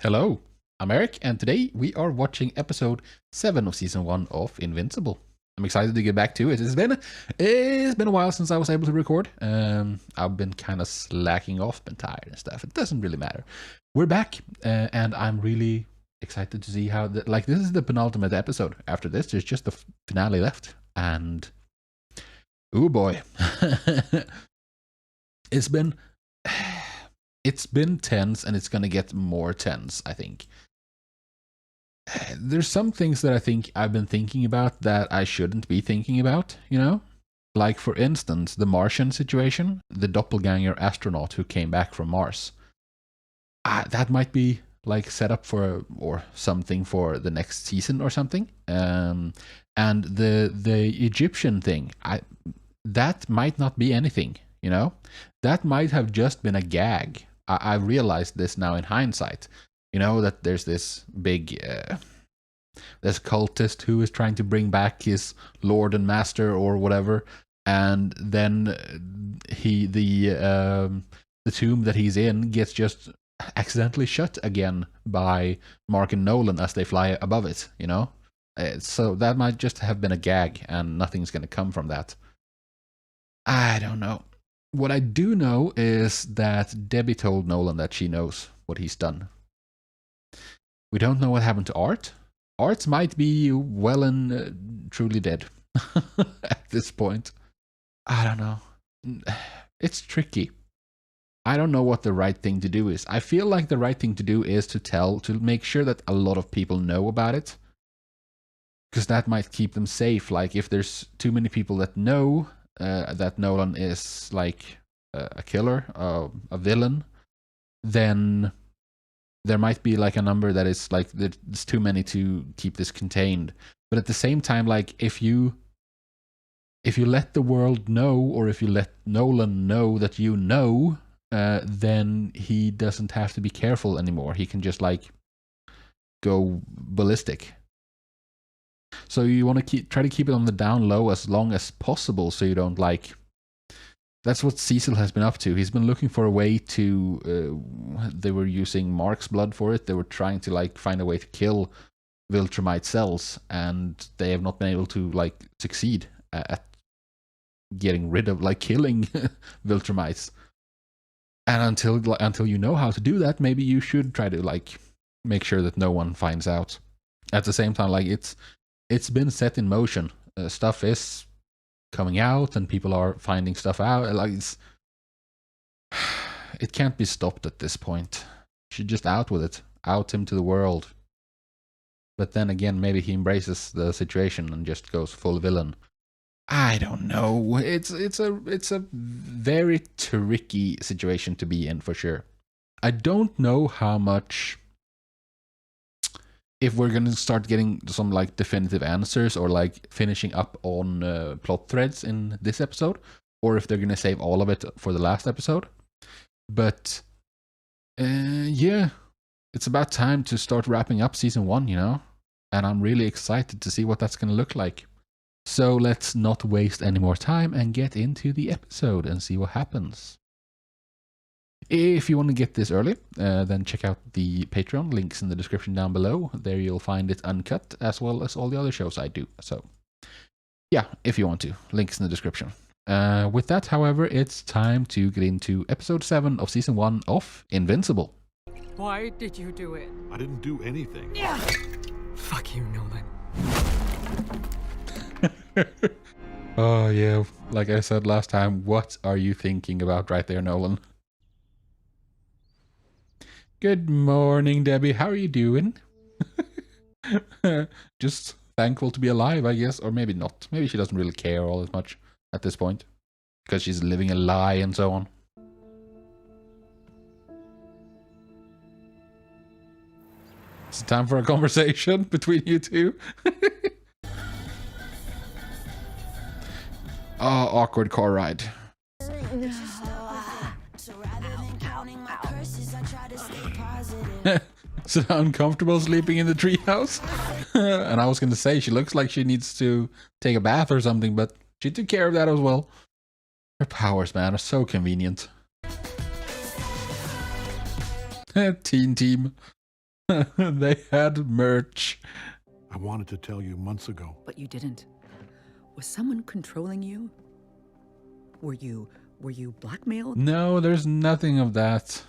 Hello, I'm Erik, and today we are watching episode 7 of season 1 of Invincible. I'm excited to get back to it. It's been a while since I was able to record. I've been kind of slacking off, been tired and stuff. It doesn't really matter. We're back, and I'm really excited to see how this is the penultimate episode. After this, there's just the finale left, and oh boy, it's been tense, and it's gonna get more tense, I think. There's some things that I think I've been thinking about that I shouldn't be thinking about, you know? Like, for instance, the Martian situation, the doppelganger astronaut who came back from Mars. That might be, like, set up for, or something for the next season or something. And the Egyptian thing, that might not be anything, you know? That might have just been a gag. I realized this now in hindsight. You know, that there's this big, this cultist who is trying to bring back his lord and master or whatever, and then the tomb that he's in gets just accidentally shut again by Mark and Nolan as they fly above it, you know? So that might just have been a gag, and nothing's gonna come from that. I don't know. What I do know is that Debbie told Nolan that she knows what he's done. We don't know what happened to Art. Art might be well and truly dead at this point. I don't know. It's tricky. I don't know what the right thing to do is. I feel like the right thing to do is to make sure that a lot of people know about it. Because that might keep them safe. Like, if there's too many people that know that Nolan is like a killer, a villain, then there might be like a number that is like, there's too many to keep this contained. But at the same time, like, if you let the world know, or if you let Nolan know that you know, then he doesn't have to be careful anymore. He can just like go ballistic. So you want to try to keep it on the down low as long as possible, so you don't like. That's what Cecil has been up to. He's been looking for a way to. They were using Mark's blood for it. They were trying to like find a way to kill Viltrumite cells, and they have not been able to like succeed at getting rid of, like, killing Viltrumites. And until you know how to do that, maybe you should try to like make sure that no one finds out. At the same time, like, it's been set in motion. Stuff is coming out, and people are finding stuff out. Like, it can't be stopped at this point. You should just out with it. Out him to the world. But then again, maybe he embraces the situation and just goes full villain. I don't know. It's a very tricky situation to be in, for sure. I don't know how much, if we're gonna start getting some like definitive answers, or like finishing up on plot threads in this episode, or if they're gonna save all of it for the last episode. But yeah, it's about time to start wrapping up season 1, you know? And I'm really excited to see what that's gonna look like. So let's not waste any more time and get into the episode and see what happens. If you want to get this early, then check out the Patreon, links in the description down below. There you'll find it uncut, as well as all the other shows I do. So yeah, if you want to, links in the description. With that, however, it's time to get into episode 7 of season 1 of Invincible. Why did you do it? I didn't do anything. Yeah. Fuck you, Nolan. Oh yeah, like I said last time, what are you thinking about right there, Nolan? Good morning, Debbie. How are you doing? Just thankful to be alive, I guess. Or maybe not. Maybe she doesn't really care all as much at this point, because she's living a lie and so on. It's time for a conversation between you two. Oh, awkward car ride. So uncomfortable sleeping in the treehouse. And I was going to say, she looks like she needs to take a bath or something, but she took care of that as well. Her powers, man, are so convenient. Teen team. They had merch. I wanted to tell you months ago. But you didn't. Was someone controlling you? Were you blackmailed? No, there's nothing of that.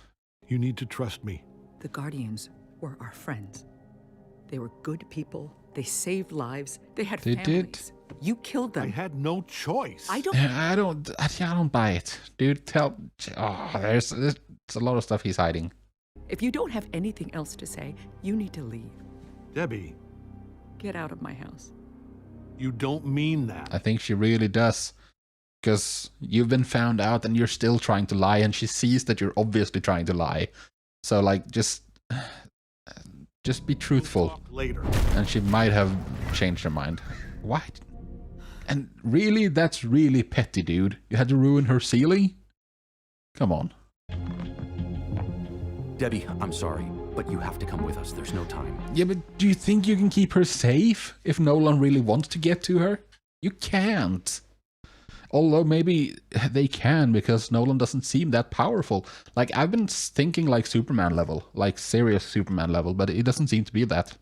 You need to trust me. The Guardians were our friends. They were good people. They saved lives. They had They did. families. You killed them. I had no choice. I don't. I don't buy it, dude. There's a lot of stuff he's hiding. If you don't have anything else to say, you need to leave. Debbie, Get out of my house. you don't mean that. I think she really does. Because you've been found out and you're still trying to lie, and she sees that you're obviously trying to lie. So, like, just be truthful. We'll talk later. And she might have changed her mind. Why? And really, that's really petty, dude. You had to ruin her ceiling? Come on. Debbie, I'm sorry, but you have to come with us. There's no time. Yeah, but do you think you can keep her safe if Nolan really wants to get to her? You can't. Although maybe they can, because Nolan doesn't seem that powerful. Like, I've been thinking like Superman level, like serious Superman level, but it doesn't seem to be that.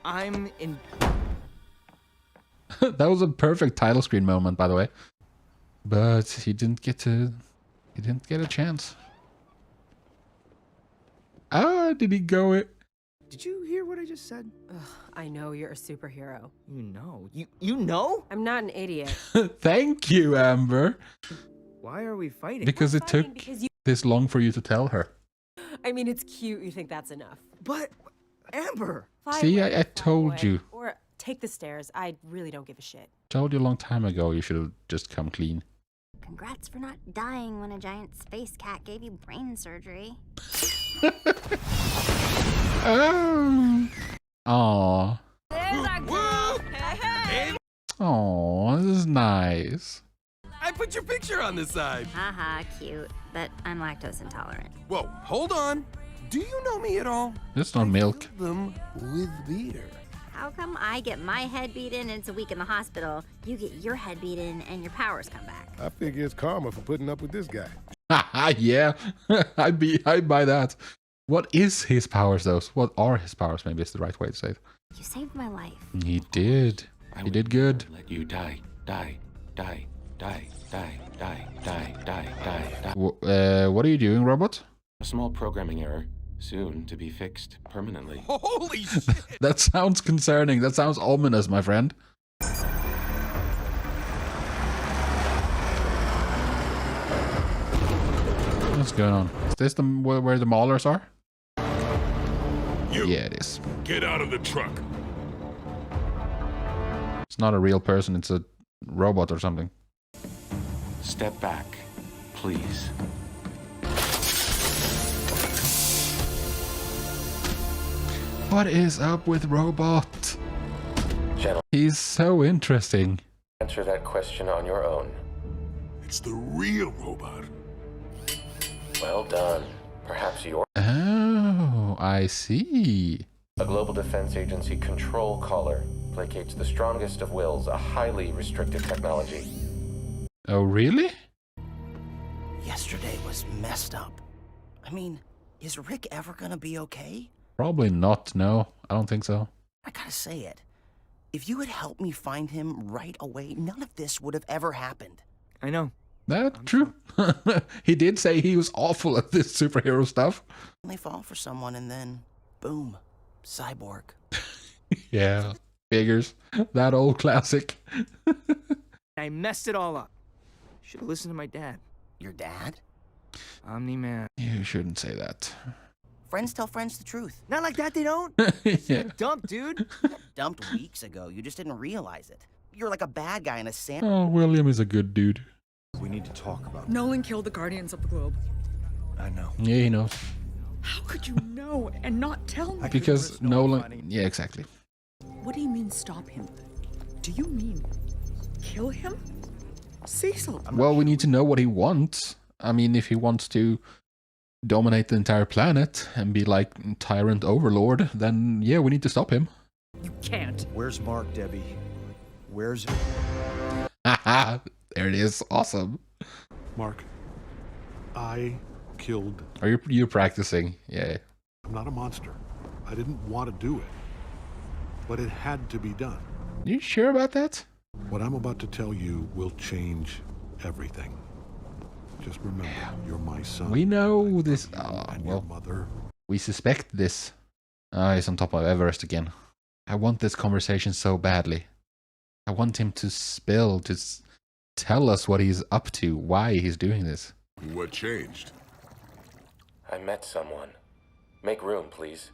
I'm in. That was a perfect title screen moment, by the way. But he didn't get a chance. Ah, did he go it? Did you hear what I just said? Ugh, I know you're a superhero. You know. You know? I'm not an idiot. Thank you, Amber. Why are we fighting? Because it took Because you. this long for you to tell her. I mean, it's cute. You think that's enough. But Amber. Fly See, away, I fly told away. you. Or take the stairs. I really don't give a shit. Told you a long time ago you should have just come clean. Congrats for not dying when a giant space cat gave you brain surgery. Oh. Aw. There's our girl. Hey, hey. Aw, this is nice. I put your picture on the side. Haha, cute. But I'm lactose intolerant. Whoa, hold on. Do you know me at all? It's not milk. Fill them with beer. How come I get my head beaten and it's a week in the hospital, you get your head beaten and your powers come back? I figure it's karma for putting up with this guy. Haha, yeah. I buy that. What is his powers, though? What are his powers? Maybe it's the right way to say it. You saved my life. He did. He did good. Let you die. What are you doing, robot? A small programming error, soon to be fixed permanently. Holy shit! That sounds concerning. That sounds ominous, my friend. What's going on? Is this where the Maulers are? Yeah, it is. Get out of the truck. It's not a real person. It's a robot or something. Step back, please. What is up with Robot? Gentlemen, He's so interesting. answer that question on your own. It's the real robot. Well done. Perhaps your Oh, I see. a Global Defense Agency control caller placates the strongest of wills, a highly restricted technology. Oh, really? Yesterday was messed up. I mean, is Rick ever gonna be okay? Probably not. No, I don't think so. I gotta say it. If you had helped me find him right away, none of this would have ever happened. I know. That's true. He did say he was awful at this superhero stuff. They fall for someone and then, boom, cyborg. Yeah, figures. That old classic. I messed it all up. Should have listened to my dad. Your dad? Omni-Man. You shouldn't say that. Friends tell friends the truth. Not like that, they don't. Yeah. Dump, dude. Dumped weeks ago, you just didn't realize it. You're like a bad guy in a sand. Oh, William is a good dude. We need to talk about Nolan killed the Guardians of the Globe. I know. Yeah, he knows. How could you know and not tell me? Because Nolan... Yeah, exactly. What do you mean stop him? Do you mean kill him? Cecil. Well, we need to know what he wants. I mean, if he wants to dominate the entire planet and be like tyrant overlord, then yeah, we need to stop him. You can't. Where's Mark, Debbie? Where's... Haha, there it is. Awesome. Mark, I killed. Are you practicing? Yeah. I'm not a monster. I didn't want to do it, but it had to be done. You sure about that? What I'm about to tell you will change everything. Just remember, you're my son. We know this. And Well, your mother. we suspect this. He's on top of Everest again. I want this conversation so badly. I want him to spill, to tell us what he's up to, why he's doing this. What changed? I met someone. Make room, please.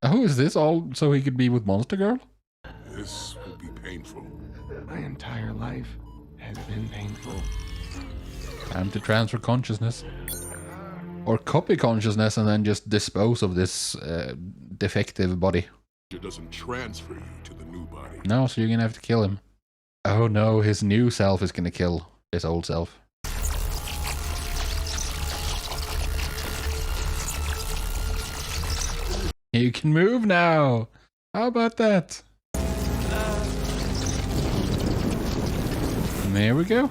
Oh, is this all so he could be with Monster Girl? This will be painful. My entire life has been painful. Time to transfer consciousness. Or copy consciousness and then just dispose of this defective body. It doesn't transfer you to the new body. No, so you're gonna have to kill him. Oh no, his new self is gonna kill his old self. You can move now! How about that? And there we go.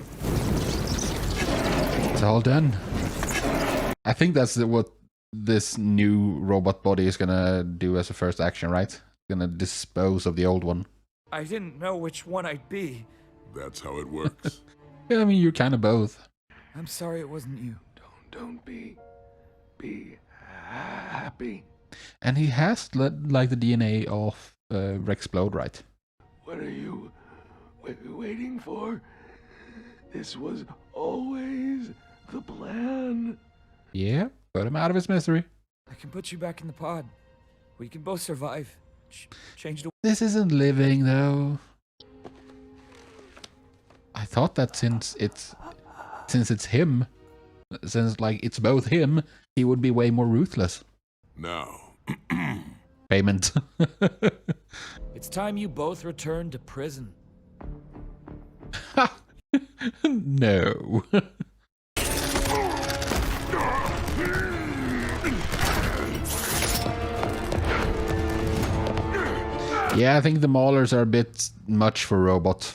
It's all done. I think that's what this new robot body is gonna do as a first action, right? Gonna dispose of the old one. I didn't know which one I'd be. That's how it works. Yeah, I mean, you're kind of both. I'm sorry it wasn't you. Don't be happy. And he has like the DNA of Rexplode, right? What are you waiting for? This was always the plan. Yeah, put him out of his misery. I can put you back in the pod. We can both survive. Change the... This isn't living, though. I thought that since it's him, since like it's both him, he would be way more ruthless. Now. Payment. It's time you both return to prison. No. Yeah, I think the Maulers are a bit much for robot.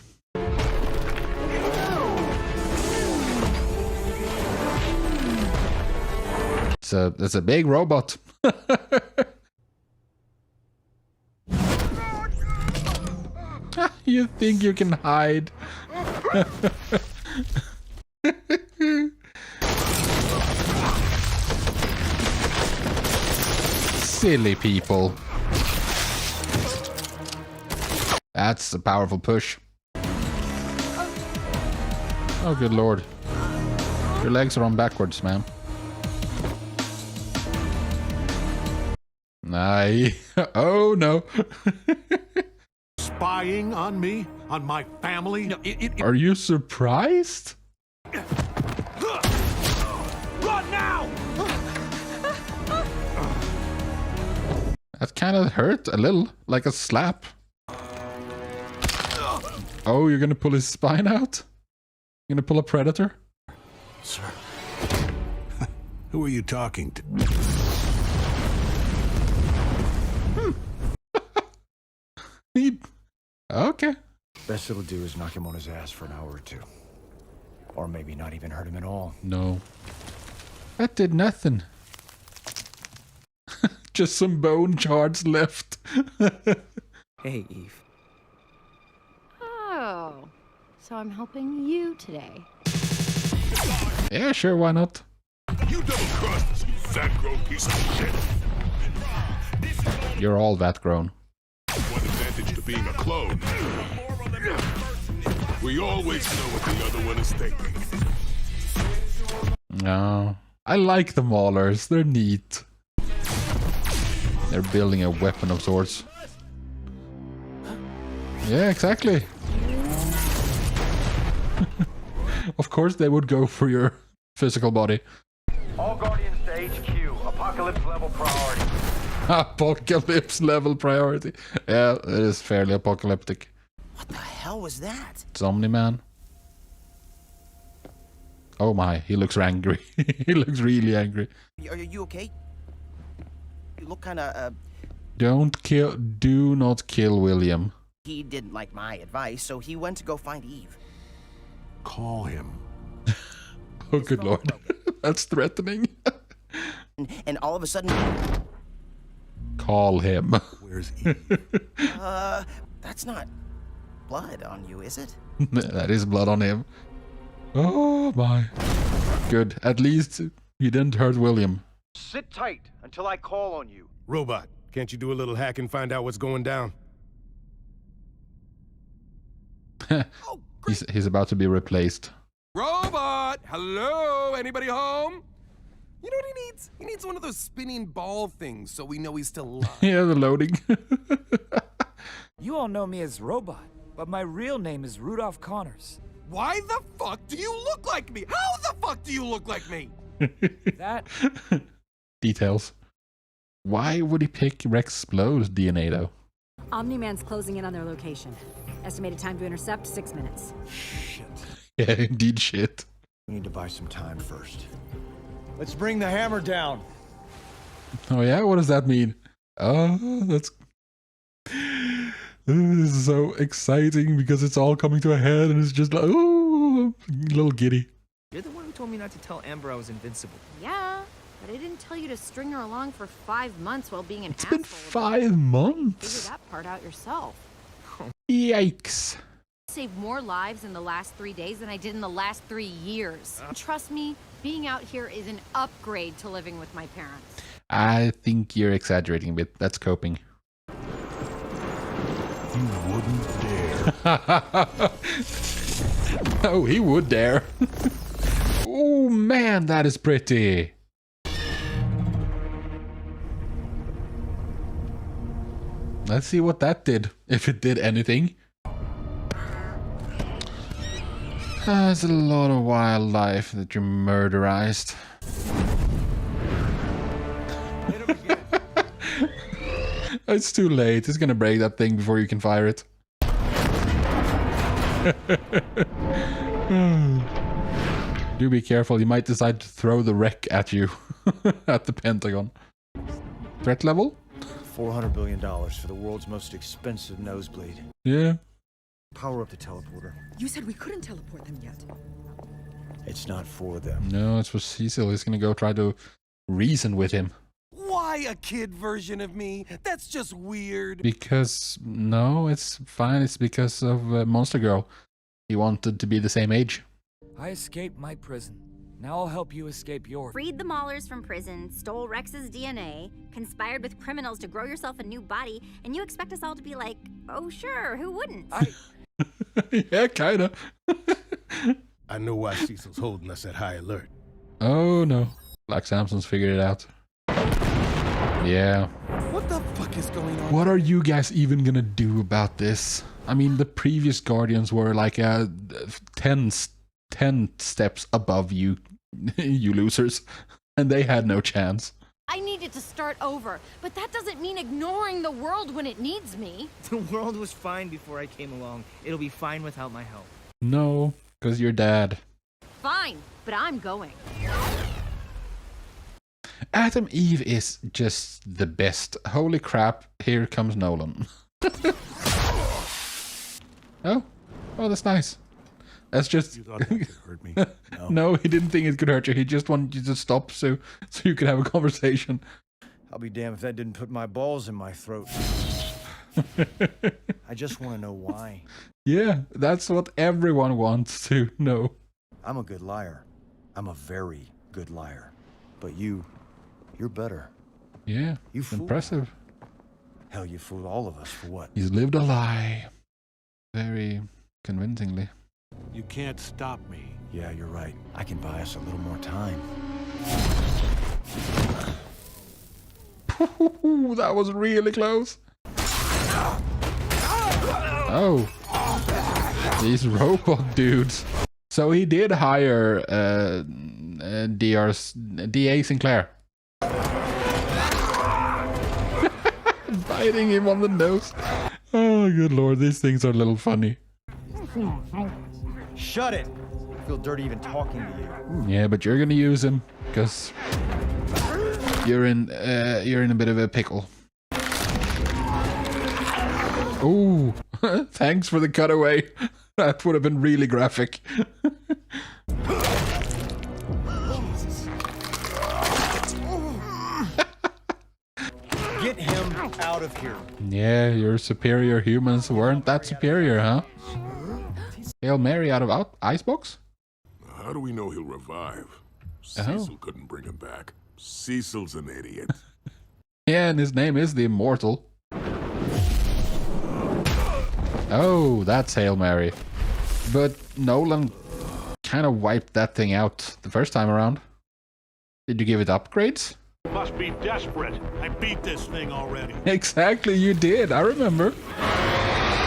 It's a big robot. You think you can hide? Silly people. That's a powerful push. Oh, good lord. Your legs are on backwards, man. Nah. Oh, no. Spying on me? On my family? No, Are you surprised? Run now! That kind of hurt a little, like a slap. Oh, you're gonna pull his spine out? You're gonna pull a predator? Sir. Who are you talking to? Okay. Best it'll do is knock him on his ass for an hour or two. Or maybe not even hurt him at all. No. That did nothing. Just some bone shards left. Hey, Eve. Oh, so I'm helping you today. Yeah, sure, why not? You double-crossed, you fat-grown piece of shit. You're all that grown. One advantage to being a clone. We always know what the other one is thinking. No. I like the Maulers. They're neat. They're building a weapon of sorts. Yeah, exactly. Of course they would go for your physical body. All Guardians to HQ. Apocalypse level priority. Apocalypse level priority. Yeah, it is fairly apocalyptic. What the hell was that? Zombie man. Oh my, he looks angry. He looks really angry. Are you okay? You look kind of, Do not kill William. He didn't like my advice, so he went to go find Eve. Call him. Oh, good lord. That's threatening. And all of a sudden... call him. Where's Eve? That's not blood on you, is it? That is blood on him. Oh my. Good. At least he didn't hurt William. Sit tight until I call on you. Robot, can't you do a little hack and find out what's going down? He's about to be replaced. Robot! Hello? Anybody home? You know what he needs? He needs one of those spinning ball things so we know he's still alive. Yeah, the loading. You all know me as Robot, but my real name is Rudolph Connors. Why the fuck do you look like me? How the fuck do you look like me? That... Details. Why would he pick Rexplode's DNA though? Omni-Man's closing in on their location. Estimated time to intercept, 6 minutes. Shit. Yeah, indeed shit. We need to buy some time first. Let's bring the hammer down. Oh yeah? What does that mean? Oh, that's... This is so exciting because it's all coming to a head and it's just like, oh, little giddy. You're the one who told me not to tell Amber I was invincible. Yeah, but I didn't tell you to string her along for 5 months while being an It's asshole. been 5 months. Figure that part out yourself. Yikes. Saved more lives in the last 3 days than I did in the last 3 years. Trust me, being out here is an upgrade to living with my parents. I think you're exaggerating a bit. That's coping. You wouldn't dare. Oh, he would dare. Oh man, that is pretty. Let's see what that did, if it did anything. There's a lot of wildlife that you murderized. It's too late. It's gonna break that thing before you can fire it. Do be careful. He might decide to throw the wreck at you at the Pentagon. Threat level? $400 billion for the world's most expensive nosebleed. Yeah. Power up the teleporter. You said we couldn't teleport them yet. It's not for them. No, it's for Cecil. He's gonna go try to reason with him. Why a kid version of me? That's just weird. Because, no, it's fine. It's because of Monster Girl. He wanted to be the same age. I escaped my prison. Now I'll help you escape yours. Freed the Maulers from prison, stole Rex's DNA, conspired with criminals to grow yourself a new body, and you expect us all to be like, oh sure, who wouldn't? Yeah, kinda. I know why Cecil's holding us at high alert. Oh no. Black Samson's figured it out. Yeah. What the fuck is going on? What are you guys even gonna do about this? I mean, the previous Guardians were like 10 steps above you, you losers. And they had no chance. I needed to start over, but that doesn't mean ignoring the world when it needs me. The world was fine before I came along. It'll be fine without my help. No, because you're dead. Fine, but I'm going. Adam Eve is just the best. Holy crap, here comes Nolan. Oh, that's nice. That's just... You thought that could hurt me? No, he didn't think it could hurt you. He just wanted you to stop so you could have a conversation. I'll be damned if that didn't put my balls in my throat. I just want to know why. Yeah, that's what everyone wants to know. I'm a good liar. I'm a very good liar. But you're better. Yeah, You fool. impressive. Hell, you fooled all of us for what? He's lived a lie. Very convincingly. You can't stop me. Yeah, you're right. I can buy us a little more time. That was really close. Oh. These robot dudes. So he did hire D.A. Sinclair. Biting him on the nose. Oh, good lord, these things are a little funny. Shut it! I feel dirty even talking to you. Yeah, but you're gonna use him, because you're in a bit of a pickle. Ooh, thanks for the cutaway. That would have been really graphic. Get him out of here. Yeah, your superior humans weren't that superior, huh? Hail Mary out of icebox? How do we know he'll revive? Cecil couldn't bring him back. Cecil's an idiot. Yeah, and his name is the Immortal. Oh, that's Hail Mary. But Nolan kind of wiped that thing out the first time around. Did you give it upgrades? Must be desperate. I beat this thing already. Exactly, you did. I remember.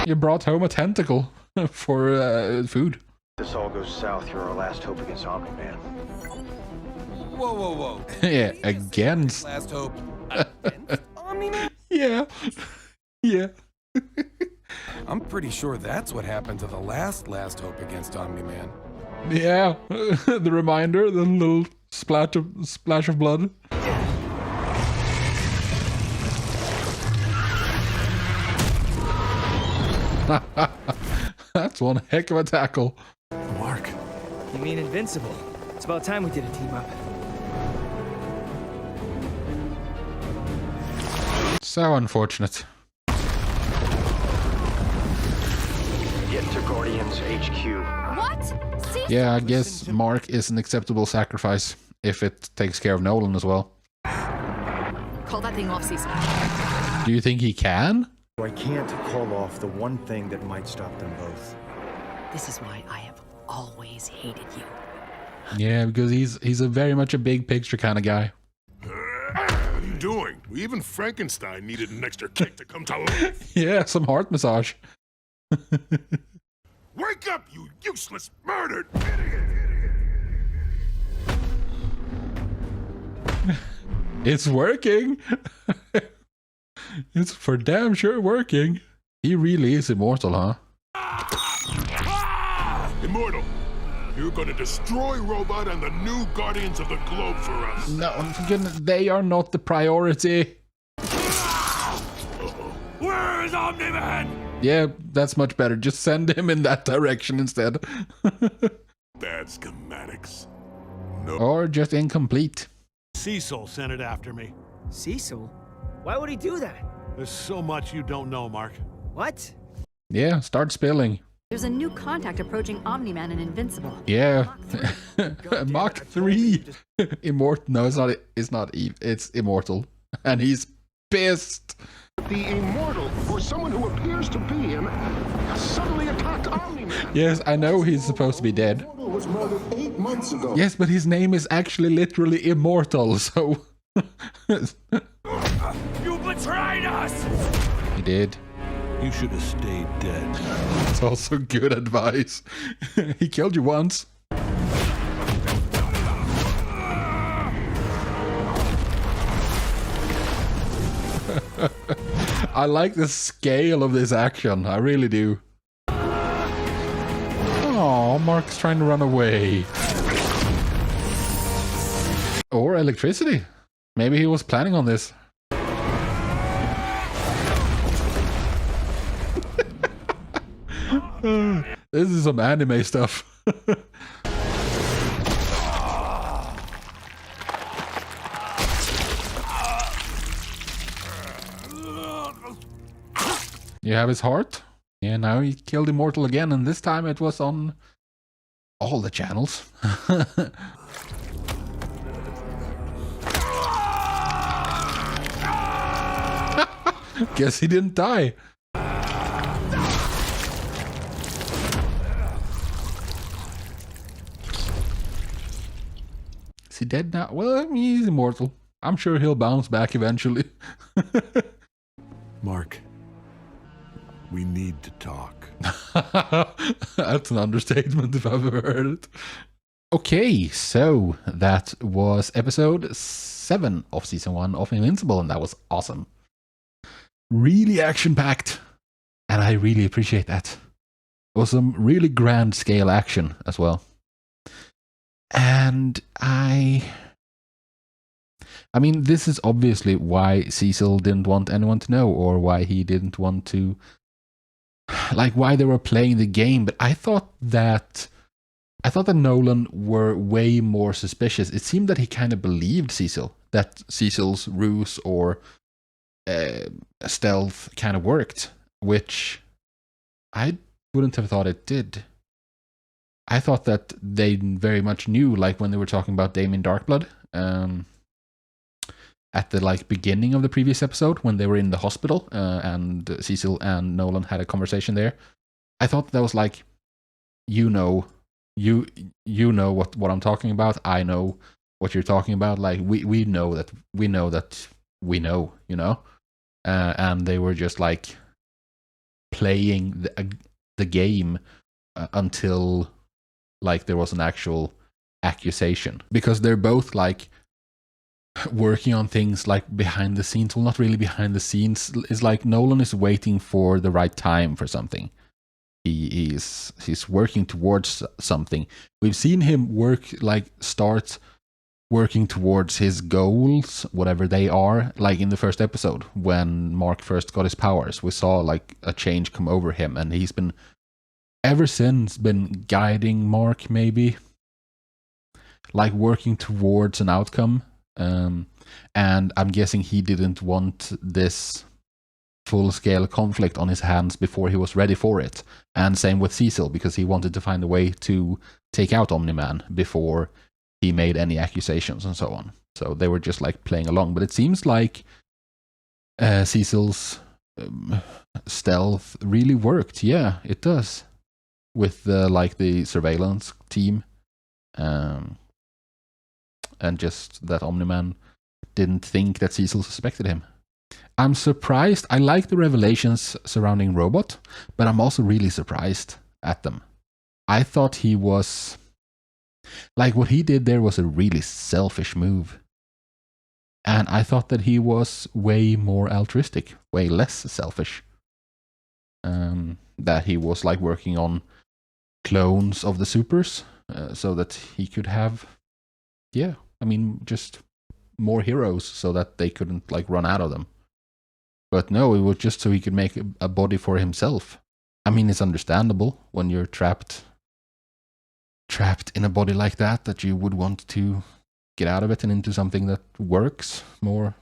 You brought home a tentacle for food. This all goes south. You're our last hope against Omni-Man. Whoa, whoa, whoa. Yeah, against. Last hope against Omni-Man? Yeah. Yeah. I'm pretty sure that's what happened to the last hope against Omni-Man. Yeah, the reminder, the little splash of blood. That's one heck of a tackle. Mark. You mean Invincible? It's about time we did a team up. So unfortunate. Get to Guardians HQ. What? Cecil? Yeah, I guess Mark is an acceptable sacrifice if it takes care of Nolan as well. Call that thing off, Cecil. Do you think he can? I can't call off the one thing that might stop them both. This is why I have always hated you. Yeah, because he's a very much a big picture kind of guy. What are you doing? Even Frankenstein needed an extra kick to come to life. Yeah, some heart massage. Wake up, you useless, murdered idiot! It's working. It's for damn sure working. He really is immortal, huh? Immortal, you're gonna destroy Robot and the new Guardians of the Globe for us. No, for goodness, they are not the priority. Where is Omni-Man? Yeah, that's much better. Just send him in that direction instead. Bad schematics. No. Or just incomplete. Cecil sent it after me. Cecil? Why would he do that? There's so much you don't know, Mark. What? Yeah, start spilling. There's a new contact approaching Omni-Man and Invincible. Yeah. Mach 3. Immortal. No, it's not Eve. It's Immortal. And he's pissed. The Immortal, or someone who appears to be him, suddenly attacked Omni-Man. Yes, I know he's supposed to be dead. Was murdered 8 months ago. Yes, but his name is actually literally Immortal, so... You betrayed us! He did. You should have stayed dead. It's also good advice. He killed you once. I like the scale of this action. I really do. Oh, Mark's trying to run away. Or electricity. Maybe he was planning on this. This is some anime stuff. You have his heart? Yeah, now he killed Immortal again, and this time it was on all the channels. Guess he didn't die. Is he dead now? Well, I mean, he's immortal. I'm sure he'll bounce back eventually. Mark, we need to talk. That's an understatement if I've ever heard it. Okay, so that was episode 7 of season 1 of Invincible, and that was awesome. Really action-packed, and I really appreciate that. It was some really grand scale action as well. And I mean, this is obviously why Cecil didn't want anyone to know, or why he didn't want to, like, why they were playing the game. But I thought that Nolan were way more suspicious. It seemed that he kind of believed Cecil, that Cecil's ruse or stealth kind of worked, which I wouldn't have thought it did. I thought that they very much knew, like when they were talking about Damien Darkblood, at the like beginning of the previous episode when they were in the hospital, and Cecil and Nolan had a conversation there. I thought that was like, you know what I'm talking about. I know what you're talking about. Like we know that we know, you know, and they were just like playing the game until like there was an actual accusation, because they're both like working on things like behind the scenes. Well, not really behind the scenes. It's like Nolan is waiting for the right time for something. He's working towards something. We've seen him start working towards his goals, whatever they are. Like in the first episode when Mark first got his powers, we saw like a change come over him, and he's been ever since been guiding Mark, maybe like working towards an outcome. And I'm guessing he didn't want this full-scale conflict on his hands before he was ready for it. And same with Cecil, because he wanted to find a way to take out Omni-Man before he made any accusations and so on. So they were just like playing along. But it seems like Cecil's stealth really worked. Yeah, it does. With the surveillance team. And just that Omni-Man didn't think that Cecil suspected him. I'm surprised. I like the revelations surrounding Robot, but I'm also really surprised at them. I thought he was... like, what he did there was a really selfish move. And I thought that he was way more altruistic, way less selfish. That he was, like, working on clones of the supers, so that he could have... yeah, I mean, just more heroes so that they couldn't, like, run out of them. But no, it was just so he could make a body for himself. I mean, it's understandable when you're trapped in a body like that you would want to get out of it and into something that works more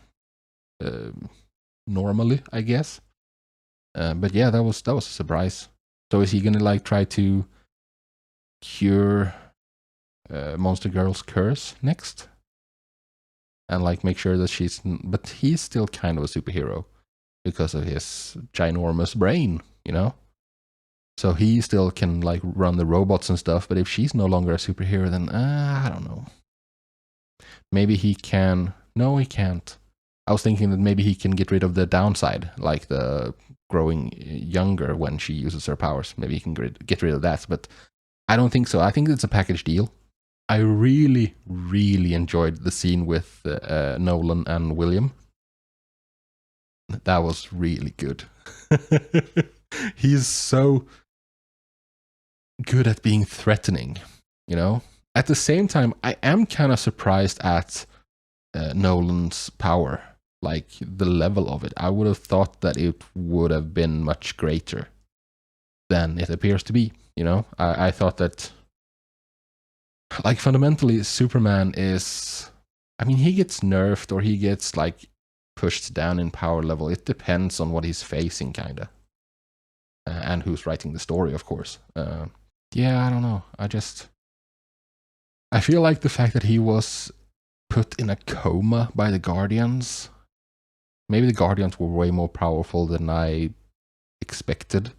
normally, I guess. But yeah, that was a surprise. So is he gonna like try to cure Monster Girl's curse next? And like make sure that she's... but he's still kind of a superhero because of his ginormous brain, you know? So he still can like run the robots and stuff, but if she's no longer a superhero, then I don't know. Maybe he can... no, he can't. I was thinking that maybe he can get rid of the downside, like the growing younger when she uses her powers. Maybe he can get rid of that, but I don't think so. I think it's a package deal. I really, really enjoyed the scene with Nolan and William. That was really good. He's so good at being threatening, you know? At the same time, I am kind of surprised at Nolan's power, like the level of it. I would have thought that it would have been much greater than it appears to be, you know? I thought that, like, fundamentally, Superman is... I mean, he gets nerfed or he gets, like, pushed down in power level. It depends on what he's facing, kind of. And who's writing the story, of course. Yeah, I don't know. I feel like the fact that he was put in a coma by the Guardians... maybe the Guardians were way more powerful than I expected,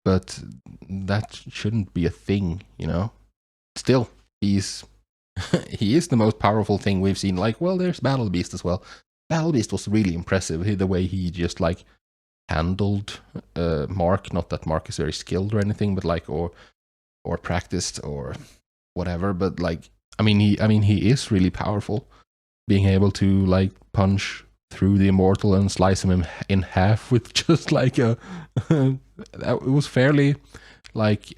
but that shouldn't be a thing, you know? Still, he is the most powerful thing we've seen. Like, well, there's Battle Beast as well. Battle Beast was really impressive, the way he just, like, handled Mark. Not that Mark is very skilled or anything, but, like, or practiced or whatever, but, like, I mean, he is really powerful. Being able to, like, punch through the Immortal and slice him in half with just, like, it was fairly, like,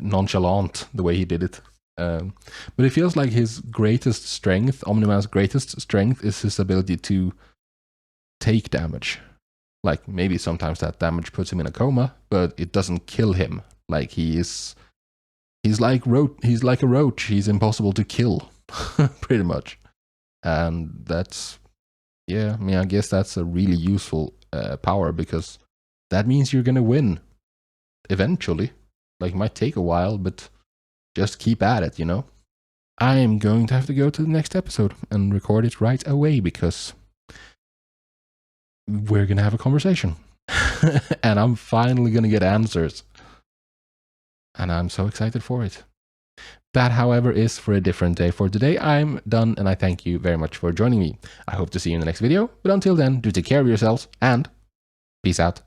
nonchalant, the way he did it. But it feels like his greatest strength, Omni-Man's greatest strength, is his ability to take damage. Like, maybe sometimes that damage puts him in a coma, but it doesn't kill him. Like, he's like a roach. He's impossible to kill, pretty much. And that's Yeah, I mean, I guess that's a really useful power, because that means you're gonna win eventually. Like, it might take a while, but just keep at it, you know? I am going to have to go to the next episode and record it right away, because we're gonna have a conversation. And I'm finally gonna get answers. And I'm so excited for it. That, however, is for a different day. For today, I'm done, and I thank you very much for joining me. I hope to see you in the next video, but until then, do take care of yourselves, and peace out.